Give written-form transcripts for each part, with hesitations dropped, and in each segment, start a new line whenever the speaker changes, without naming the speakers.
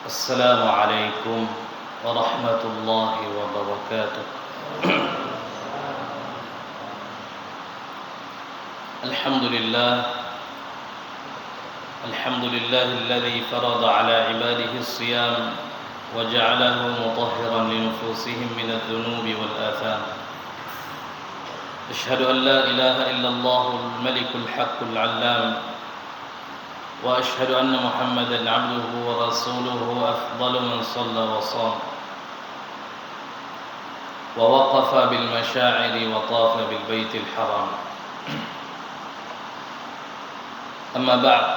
السلام عليكم ورحمة الله وبركاته. الحمد لله الذي فرض على عباده الصيام وجعله مطهرا لنفوسهم من الذنوب والآثام. أشهد أن لا إله إلا الله الملك الحق العلام، وأشهد أن محمدًا عبده ورسوله أفضل من صلى وصام ووقف بالمشاعر وطاف بالبيت الحرام. أما بعد،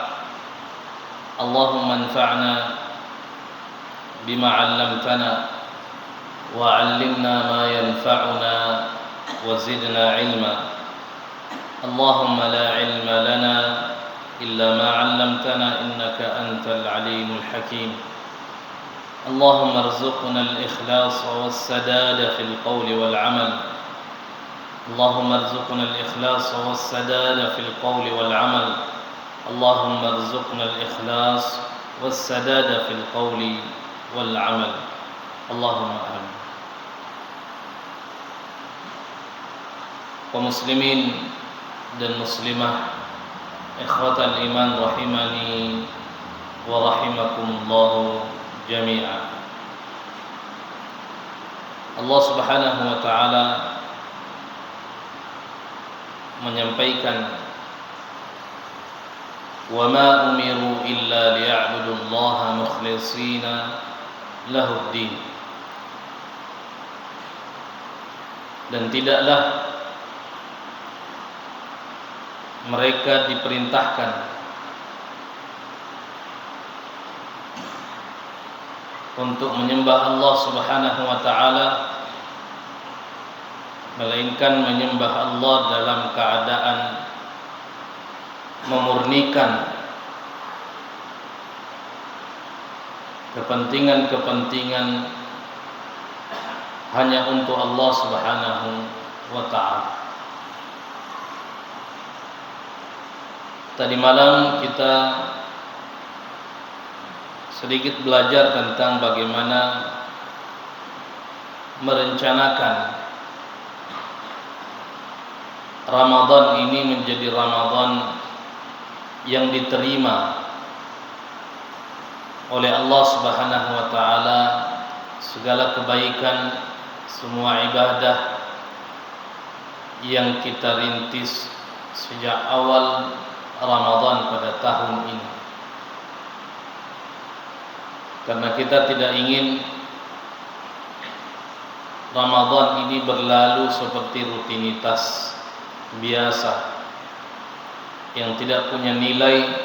اللهم انفعنا بما علمتنا وعلمنا ما ينفعنا وزدنا علما. اللهم لا علم لنا إلا ما علمتنا إنك أنت العليم الحكيم. اللهم ارزقنا الإخلاص والسداد في القول والعمل. اللهم ارزقنا الإخلاص والسداد في القول والعمل. اللهم ارزقنا الإخلاص والسداد في القول والعمل. اللهم آمين. Kaum muslimin dan muslimah, ikhwatal iman rahimani wa rahimakumullah jami'an. Allah Subhanahu wa taala menyampaikan, wa ma umiru illa liya'budullaha mukhlishina lahuddin. Dan tidaklah mereka diperintahkan untuk menyembah Allah Subhanahu wa taala, melainkan menyembah Allah dalam keadaan memurnikan kepentingan-kepentingan hanya untuk Allah Subhanahu wa taala. Tadi malam kita sedikit belajar tentang bagaimana merencanakan Ramadan ini menjadi Ramadan yang diterima oleh Allah Subhanahu wa taala. Segala kebaikan, semua ibadah yang kita rintis sejak awal Ramadan pada tahun ini, karena kita tidak ingin Ramadan ini berlalu seperti rutinitas biasa yang tidak punya nilai,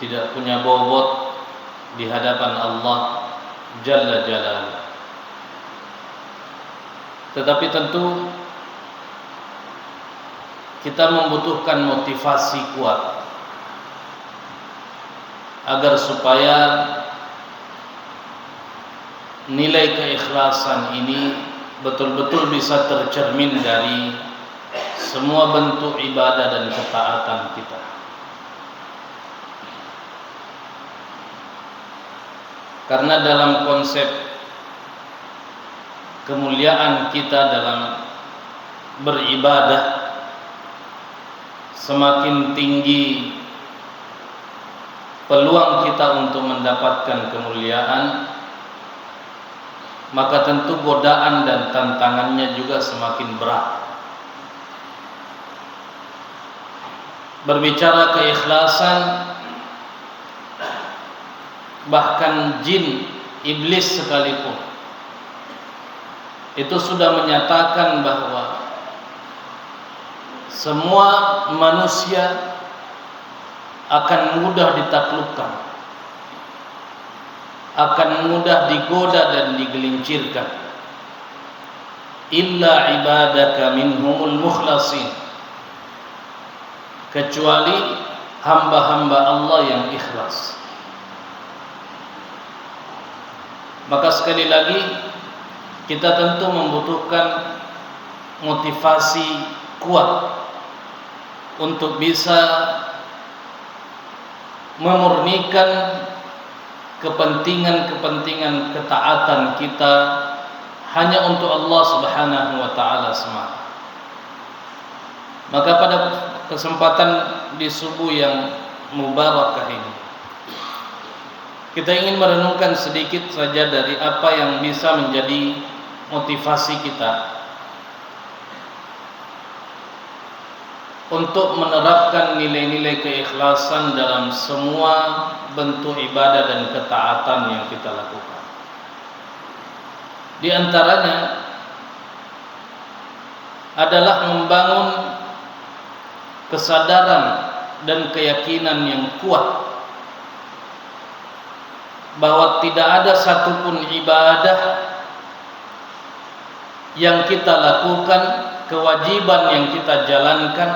tidak punya bobot di hadapan Allah Jalla Jalaluhu. Tetapi tentu kita membutuhkan motivasi kuat agar supaya nilai keikhlasan ini betul-betul bisa tercermin dari semua bentuk ibadah dan ketaatan kita. Karena dalam konsep kemuliaan kita dalam beribadah, semakin tinggi peluang kita untuk mendapatkan kemuliaan, maka tentu godaan dan tantangannya juga semakin berat. Berbicara keikhlasan, bahkan jin, iblis sekalipun itu sudah menyatakan bahwa semua manusia akan mudah ditaklukkan, akan mudah digoda dan digelincirkan, illa ibadaka minhumul mukhlasin, kecuali hamba-hamba Allah yang ikhlas. Maka sekali lagi kita tentu membutuhkan motivasi kuat untuk bisa memurnikan kepentingan-kepentingan ketaatan kita hanya untuk Allah Subhanahu wa taala semata. Maka pada kesempatan di subuh yang mubarakah ini, kita ingin merenungkan sedikit saja dari apa yang bisa menjadi motivasi kita untuk menerapkan nilai-nilai keikhlasan dalam semua bentuk ibadah dan ketaatan yang kita lakukan. Di antaranya adalah membangun kesadaran dan keyakinan yang kuat bahwa tidak ada satupun ibadah yang kita lakukan, kewajiban yang kita jalankan,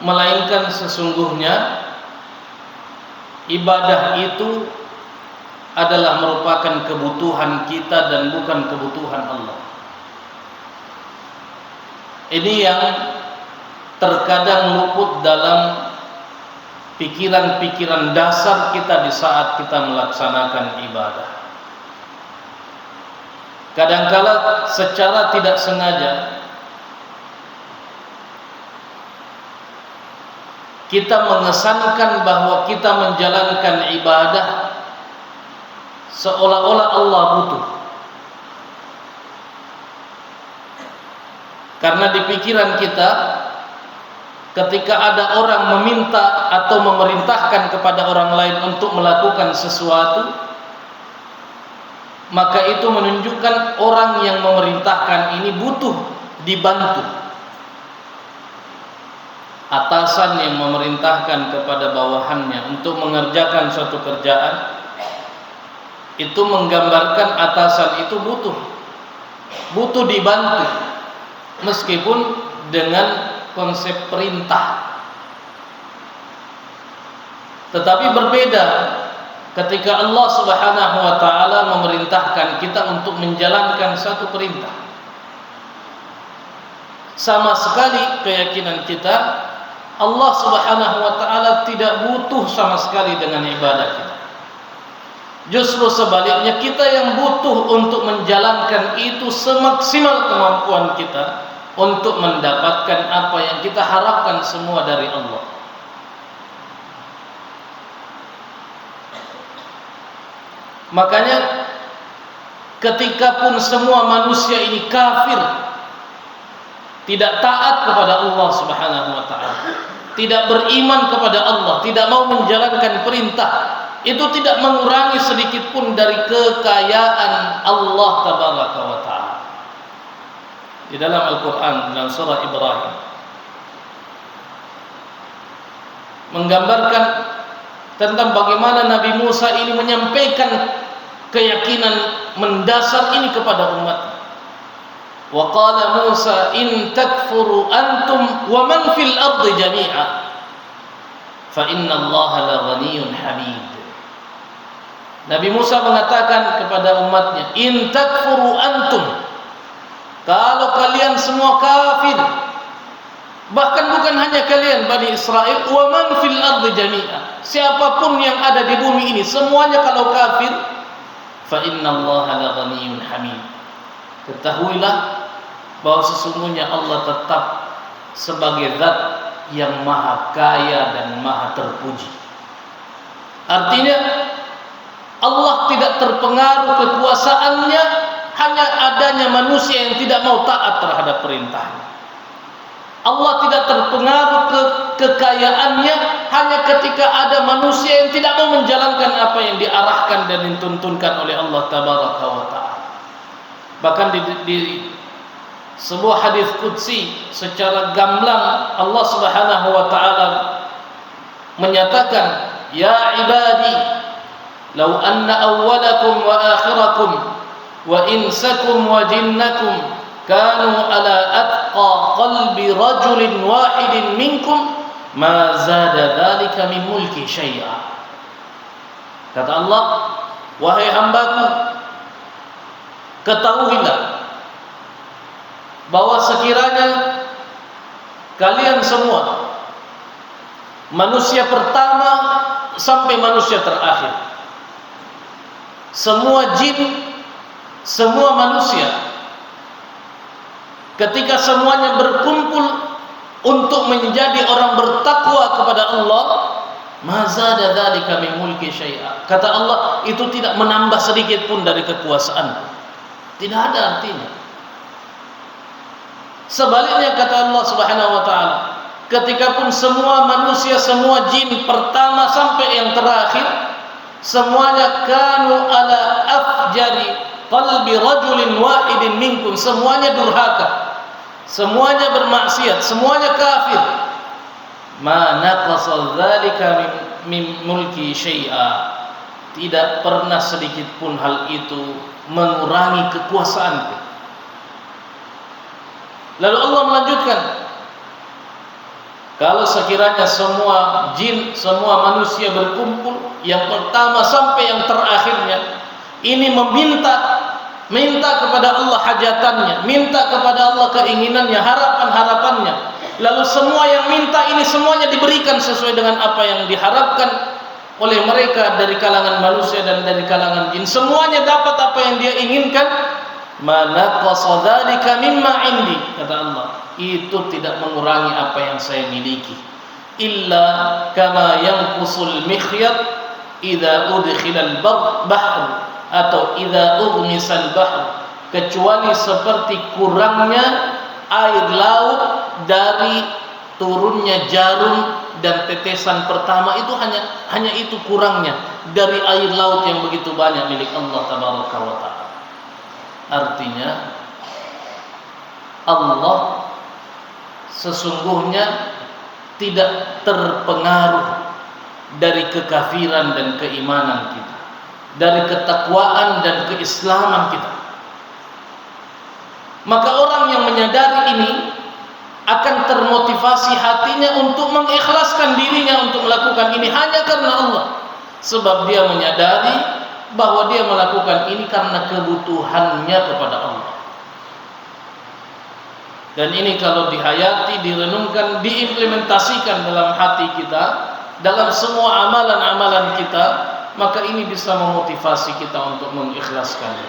melainkan sesungguhnya ibadah itu adalah merupakan kebutuhan kita dan bukan kebutuhan Allah. Ini yang terkadang luput dalam pikiran-pikiran dasar kita di saat kita melaksanakan ibadah. Kadangkala secara tidak sengaja kita mengesankan bahwa kita menjalankan ibadah seolah-olah Allah butuh. Karena di pikiran kita, ketika ada orang meminta atau memerintahkan kepada orang lain untuk melakukan sesuatu, maka itu menunjukkan orang yang memerintahkan ini butuh dibantu. Atasan yang memerintahkan kepada bawahannya untuk mengerjakan suatu kerjaan, itu menggambarkan atasan itu butuh dibantu, meskipun dengan konsep perintah. Tetapi berbeda ketika Allah Subhanahu wa taala memerintahkan kita untuk menjalankan satu perintah. Sama sekali keyakinan kita, Allah Subhanahu wa taala tidak butuh sama sekali dengan ibadah kita. Justru sebaliknya, kita yang butuh untuk menjalankan itu semaksimal kemampuan kita untuk mendapatkan apa yang kita harapkan semua dari Allah. Makanya ketika pun semua manusia ini kafir, tidak taat kepada Allah Subhanahu wa taala, tidak beriman kepada Allah, tidak mau menjalankan perintah, itu tidak mengurangi sedikit pun dari kekayaan Allah Tabaraka wa taala. Di dalam Al-Quran, dalam surah Ibrahim, menggambarkan tentang bagaimana Nabi Musa ini menyampaikan keyakinan mendasar ini kepada umatnya. Wa qala Musa in takfuru antum wa man fil ardi jami'a fa inna Allaha la ghaniyyun hamid. Nabi Musa mengatakan kepada umatnya, in takfuru antum, kalau kalian semua kafir, bahkan bukan hanya kalian Bani Israel, wa man fil ardi jami'a, siapapun yang ada di bumi ini semuanya kalau kafir, fa innallaha la ghaniyyun hamid, ketahuilah bahwa sesungguhnya Allah tetap sebagai zat yang maha kaya dan maha terpuji. Artinya Allah tidak terpengaruh kekuasaannya hanya adanya manusia yang tidak mau taat terhadap perintahnya. Allah tidak terpengaruh kekayaannya hanya ketika ada manusia yang tidak mau menjalankan apa yang diarahkan dan dituntunkan oleh Allah Tabaraka wa taala. Bahkan di sebuah hadis qudsi secara gamblang Allah Subhanahu wa taala menyatakan, ya ibadi law anna awwalakum wa akhirakum wa insakum wa jinnakum kanu ala atqa qalbi rajulin wahidin minkum ma zada dzalika min mulki syai'a. Kata Allah, wahai hambaku, ketahuilah bahwa sekiranya kalian semua, manusia pertama sampai manusia terakhir, semua jin, semua manusia, ketika semuanya berkumpul untuk menjadi orang bertakwa kepada Allah, ma zada dzalika min mulki syai'a. Kata Allah, itu tidak menambah sedikit pun dari kekuasaanku. Tidak ada artinya. Sebaliknya kata Allah Subhanahu wa taala, ketika pun semua manusia, semua jin pertama sampai yang terakhir, semuanya kanu ala afjari qalbi rajulin wahidin minkum, semuanya durhaka, semuanya bermaksiat, semuanya kafir. Ma naqasa dzalika min mulki syai'a. Tidak pernah sedikit pun hal itu mengurangi kekuasaanku. Lalu Allah melanjutkan, kalau sekiranya semua jin, semua manusia berkumpul, yang pertama sampai yang terakhirnya, ini minta kepada Allah hajatannya, minta kepada Allah keinginannya, harapan-harapannya, lalu semua yang minta ini semuanya diberikan sesuai dengan apa yang diharapkan oleh mereka dari kalangan manusia dan dari kalangan jin, semuanya dapat apa yang dia inginkan. Ma naqasa dzalika mimma indi, kata Allah, itu tidak mengurangi apa yang saya miliki. Illa kama yanqusul mikhyat idza udkhila al-bahr atau idza ughmisal bahr, kecuali seperti kurangnya air laut dari turunnya jarum dan tetesan pertama, itu hanya itu kurangnya dari air laut yang begitu banyak milik Allah tabaraka wa taala. Artinya Allah sesungguhnya tidak terpengaruh dari kekafiran dan keimanan kita, dari ketakwaan dan keislaman kita. Maka orang yang menyadari ini akan termotivasi hatinya untuk mengikhlaskan dirinya untuk melakukan ini hanya karena Allah, sebab dia menyadari bahwa dia melakukan ini karena kebutuhannya kepada Allah. Dan ini kalau dihayati, direnungkan, diimplementasikan dalam hati kita, dalam semua amalan-amalan kita, maka ini bisa memotivasi kita untuk mengikhlaskannya.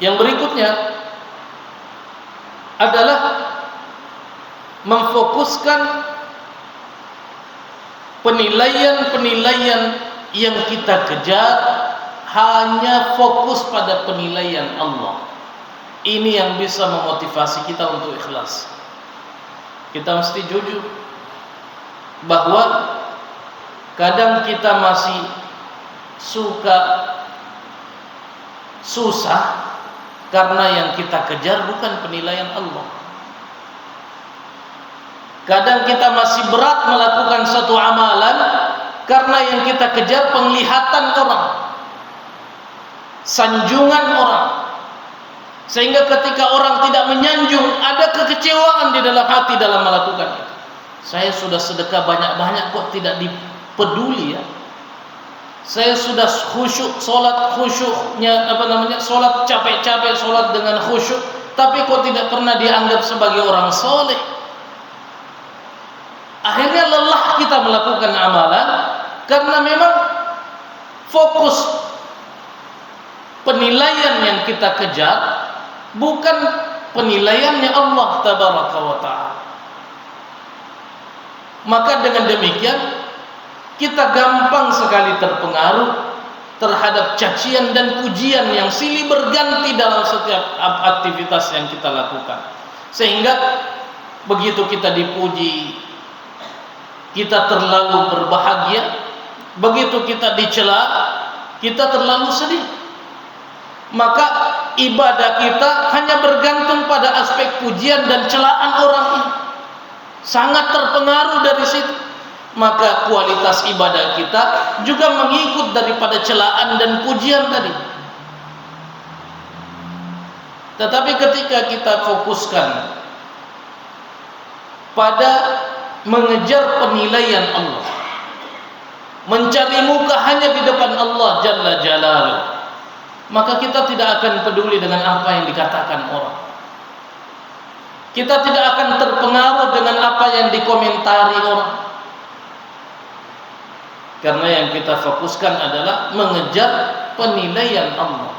Yang berikutnya adalah memfokuskan penilaian-penilaian yang kita kejar hanya fokus pada penilaian Allah. Ini yang bisa memotivasi kita untuk ikhlas. Kita mesti jujur bahwa kadang kita masih susah karena yang kita kejar bukan penilaian Allah. Kadang kita masih berat melakukan satu amalan karena yang kita kejar penglihatan orang, sanjungan orang, sehingga ketika orang tidak menyanjung, ada kekecewaan di dalam hati dalam melakukan itu. Saya sudah sedekah banyak-banyak kok tidak dipeduli ya. Saya sudah khusyuk, solat khusyuknya solat capek-capek, solat dengan khusyuk, tapi kok tidak pernah dianggap sebagai orang soleh. Akhirnya lelah kita melakukan amalan karena memang fokus penilaian yang kita kejar bukan penilaiannya Allah tabaraka wa ta'ala. Maka dengan demikian kita gampang sekali terpengaruh terhadap cacian dan pujian yang silih berganti dalam setiap aktivitas yang kita lakukan, sehingga begitu kita dipuji kita terlalu berbahagia, begitu kita dicela kita terlalu sedih. Maka ibadah kita hanya bergantung pada aspek pujian dan celaan orang ini, sangat terpengaruh dari situ. Maka kualitas ibadah kita juga mengikut daripada celaan dan pujian tadi. Tetapi ketika kita fokuskan pada mengejar penilaian Allah, mencari muka hanya di depan Allah Jalla Jalaluh, maka kita tidak akan peduli dengan apa yang dikatakan orang. Kita tidak akan terpengaruh dengan apa yang dikomentari orang. Karena yang kita fokuskan adalah mengejar penilaian Allah.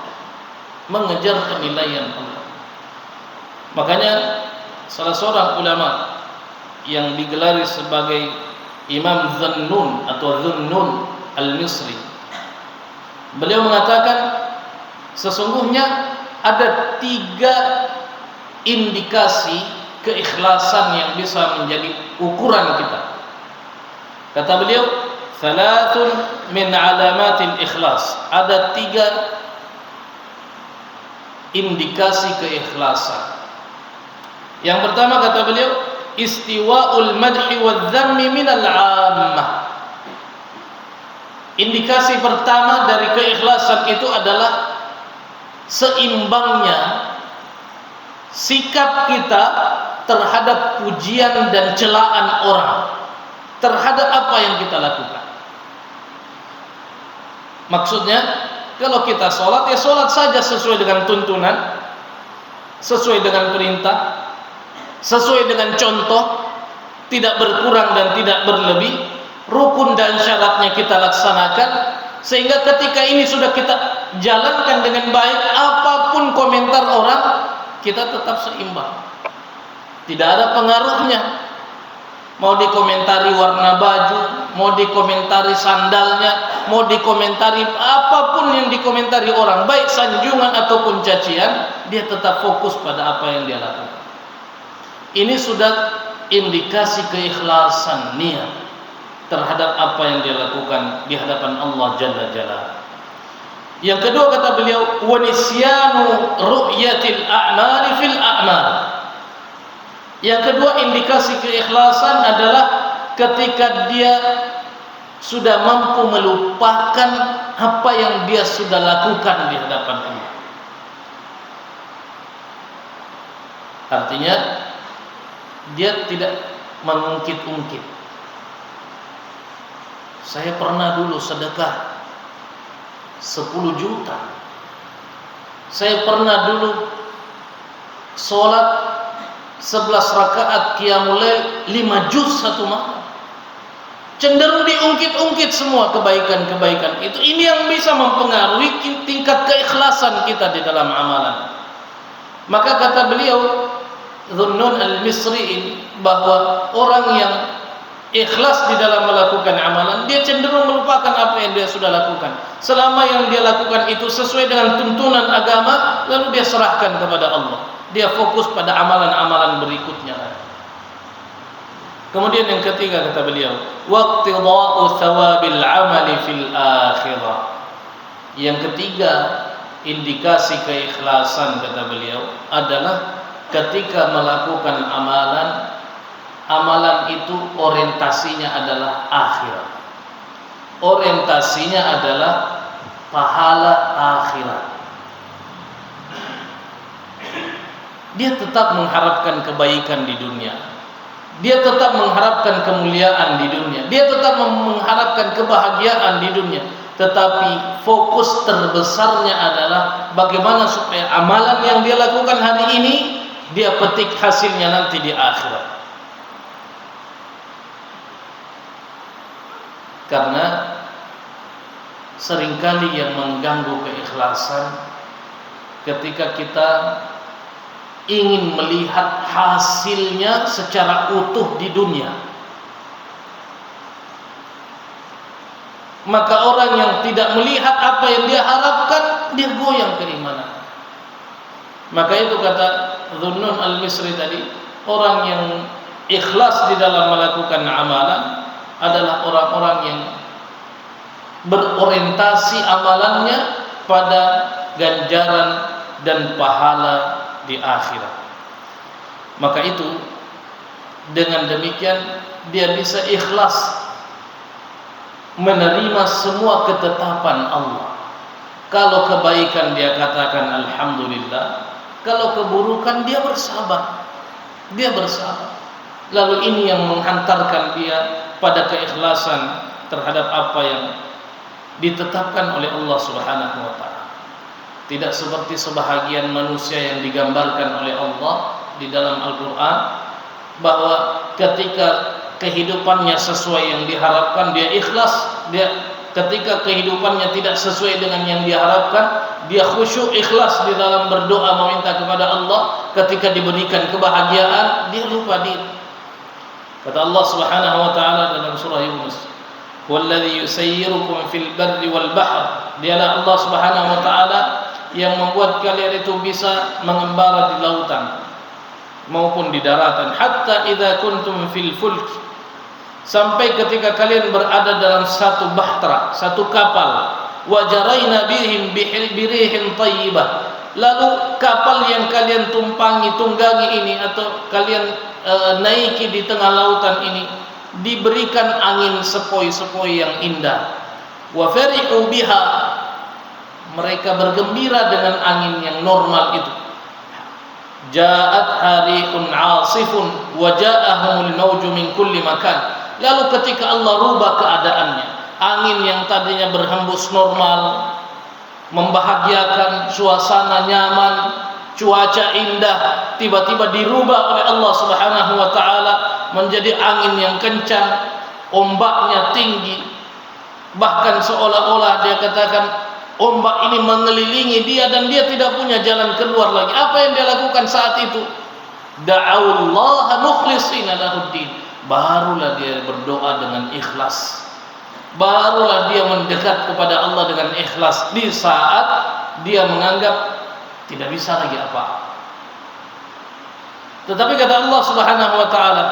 Mengejar penilaian Allah. Makanya salah seorang ulama yang digelari sebagai Imam Dhunnun atau Dhunnun Al-Misri, beliau mengatakan sesungguhnya ada 3 indikasi keikhlasan yang bisa menjadi ukuran kita. Kata beliau, "Thalathun min alamatil ikhlas." Ada 3 indikasi keikhlasan. Yang pertama kata beliau, istiwa'ul madhi wadh-dhammi minal 'ammah. Indikasi pertama dari keikhlasan itu adalah seimbangnya sikap kita terhadap pujian dan celaan orang, terhadap apa yang kita lakukan. Maksudnya, kalau kita sholat, ya sholat saja sesuai dengan tuntunan, sesuai dengan perintah, sesuai dengan contoh, tidak berkurang dan tidak berlebih. Rukun dan syaratnya kita laksanakan, sehingga ketika ini sudah kita jalankan dengan baik, apapun komentar orang, kita tetap seimbang. Tidak ada pengaruhnya. Mau dikomentari warna baju, mau dikomentari sandalnya, mau dikomentari apapun yang dikomentari orang, baik sanjungan ataupun cacian, dia tetap fokus pada apa yang dia lakukan. Ini sudah indikasi keikhlasan niat terhadap apa yang dia lakukan di hadapan Allah Jalla Jalla. Yang kedua kata beliau, wa nisyanu ru'yatil a'mali fil a'mal. Yang kedua indikasi keikhlasan adalah ketika dia sudah mampu melupakan apa yang dia sudah lakukan di hadapan Allah. Artinya dia tidak mengungkit-ungkit. Saya pernah dulu sedekah 10 juta. Saya pernah dulu sholat 11 rakaat qiyamul lail 5 juz satu malam. Cenderung diungkit-ungkit semua kebaikan-kebaikan itu. Ini yang bisa mempengaruhi tingkat keikhlasan kita di dalam amalan. Maka kata beliau Dhunnun Al-Misri ini, bahwa orang yang ikhlas di dalam melakukan amalan, dia cenderung melupakan apa yang dia sudah lakukan. Selama yang dia lakukan itu sesuai dengan tuntunan agama, lalu dia serahkan kepada Allah. Dia fokus pada amalan-amalan berikutnya. Kemudian yang ketiga kata beliau, waqtida'u thawabil amali fil akhirah. Yang ketiga indikasi keikhlasan kata beliau adalah ketika melakukan amalan, amalan itu orientasinya adalah akhirat. Orientasinya adalah pahala akhirat. Dia tetap mengharapkan kebaikan di dunia. Dia tetap mengharapkan kemuliaan di dunia. Dia tetap mengharapkan kebahagiaan di dunia. Tetapi fokus terbesarnya adalah bagaimana supaya amalan yang dia lakukan hari ini, dia petik hasilnya nanti di akhirat. Karena seringkali yang mengganggu keikhlasan ketika kita ingin melihat hasilnya secara utuh di dunia. Maka orang yang tidak melihat apa yang dia harapkan, dia goyang keimanan. Maka itu kata Dhunnun Al-Misri tadi, orang yang ikhlas di dalam melakukan amalan adalah orang-orang yang berorientasi amalannya pada ganjaran dan pahala di akhirat. Maka itu dengan demikian dia bisa ikhlas menerima semua ketetapan Allah. Kalau kebaikan dia katakan alhamdulillah, kalau keburukan dia bersabar. Dia bersabar. Lalu ini yang menghantarkan dia pada keikhlasan terhadap apa yang ditetapkan oleh Allah Subhanahu wa taala. Tidak seperti sebahagian manusia yang digambarkan oleh Allah di dalam Al-Qur'an, bahwa ketika kehidupannya sesuai yang diharapkan, dia ikhlas. Dia ketika kehidupannya tidak sesuai dengan yang diharapkan, dia khusyuk ikhlas di dalam berdoa meminta kepada Allah. Ketika diberikan kebahagiaan, dia lupa diri. Kata Allah Subhanahu wa taala dalam surah Yunus, "Walladzi yusayyirukum fil barri wal bahr." Dialah Allah Subhanahu wa taala yang membuat kalian itu bisa mengembara di lautan maupun di daratan. Hatta idza kuntum fil fulk, sampai ketika kalian berada dalam satu bahtera, satu kapal, wajaraina bihim birihin thayyibah, lalu kapal yang kalian tunggangi ini atau kalian naiki di tengah lautan ini diberikan angin sepoi-sepoi yang indah. Wa farihu biha, mereka bergembira dengan angin yang normal itu. Ja'at harihun 'asifun wa ja'ahumul mawju min kulli makan. Lalu ketika Allah rubah keadaannya, angin yang tadinya berhembus normal, membahagiakan, suasana nyaman, cuaca indah, tiba-tiba dirubah oleh Allah Subhanahu wa taala menjadi angin yang kencang, ombaknya tinggi. Bahkan seolah-olah dia katakan ombak ini mengelilingi dia dan dia tidak punya jalan keluar lagi. Apa yang dia lakukan saat itu? Da'allaha mukhlishina lahuddin. Barulah dia berdoa dengan ikhlas. Barulah dia mendekat kepada Allah dengan ikhlas di saat dia menganggap tidak bisa lagi apa. Tetapi kata Allah Subhanahu wa taala,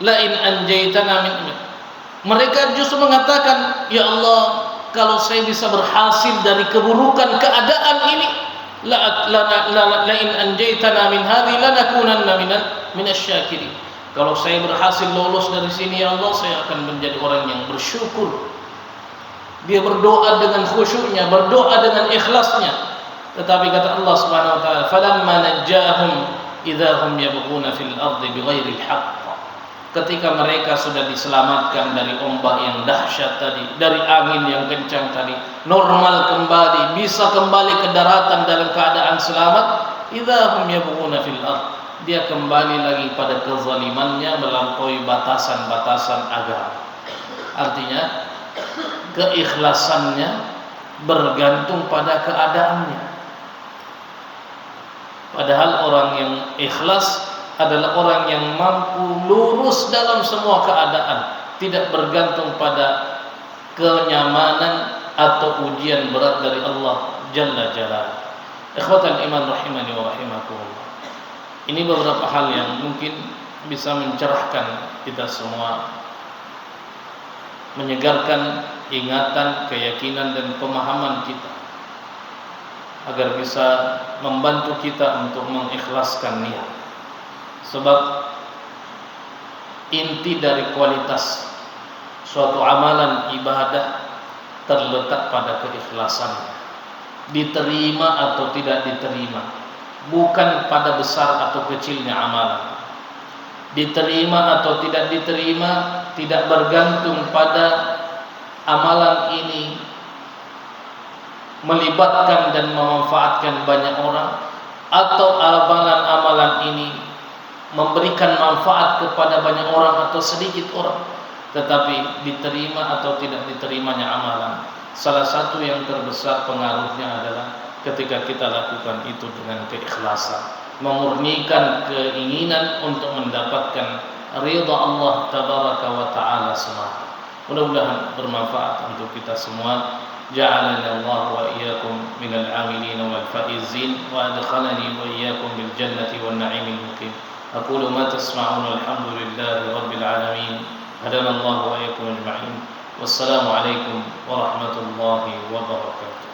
la in anjaytana min, mereka justru mengatakan, ya Allah, kalau saya bisa berhasil dari keburukan keadaan ini, la in anjaytana min hadhi lanakunanna minasyakirin. Kalau saya berhasil lolos dari sini, ya Allah, saya akan menjadi orang yang bersyukur. Dia berdoa dengan khusyuknya, berdoa dengan ikhlasnya. Tetapi kata Allah Subhanahu wa taala, falamma najjahum idza hum yabghuna fil ardi bighairi al-haqq. Ketika mereka sudah diselamatkan dari ombak yang dahsyat tadi, dari angin yang kencang tadi, normal kembali, bisa kembali ke daratan dalam keadaan selamat, idza hum yabghuna fil ardi, dia kembali lagi pada kezalimannya, melampaui batasan-batasan agama. Artinya keikhlasannya bergantung pada keadaannya. Padahal orang yang ikhlas adalah orang yang mampu lurus dalam semua keadaan, tidak bergantung pada kenyamanan atau ujian berat dari Allah Jalla Jalaluhu. Ikhwatal iman rahimani wa rahimakumullah. Ini beberapa hal yang mungkin bisa mencerahkan kita semua, menyegarkan ingatan, keyakinan dan pemahaman kita, agar bisa membantu kita untuk mengikhlaskan niat. Sebab inti dari kualitas suatu amalan ibadah terletak pada keikhlasannya. Diterima atau tidak diterima, bukan pada besar atau kecilnya amalan. Diterima atau tidak diterima tidak bergantung pada amalan ini melibatkan dan memanfaatkan banyak orang, atau amalan-amalan ini memberikan manfaat kepada banyak orang atau sedikit orang. Tetapi diterima atau tidak diterimanya amalan, salah satu yang terbesar pengaruhnya adalah ketika kita lakukan itu dengan keikhlasan, memurnikan keinginan untuk mendapatkan ridha Allah tabaraka wa ta'ala semata. Mudah-mudahan bermanfaat untuk kita semua. Ja'alana Allah wa iyyakum minal 'amilin wal faizin wa adkhalani wa iyyakum bil jannati wan na'imil muqim. Aqulu ma tasma'un, walhamdulillahi rabbil alamin. Hadana Allah wa iyyakum ajma'in. Wassalamu alaikum warahmatullahi wabarakatuh.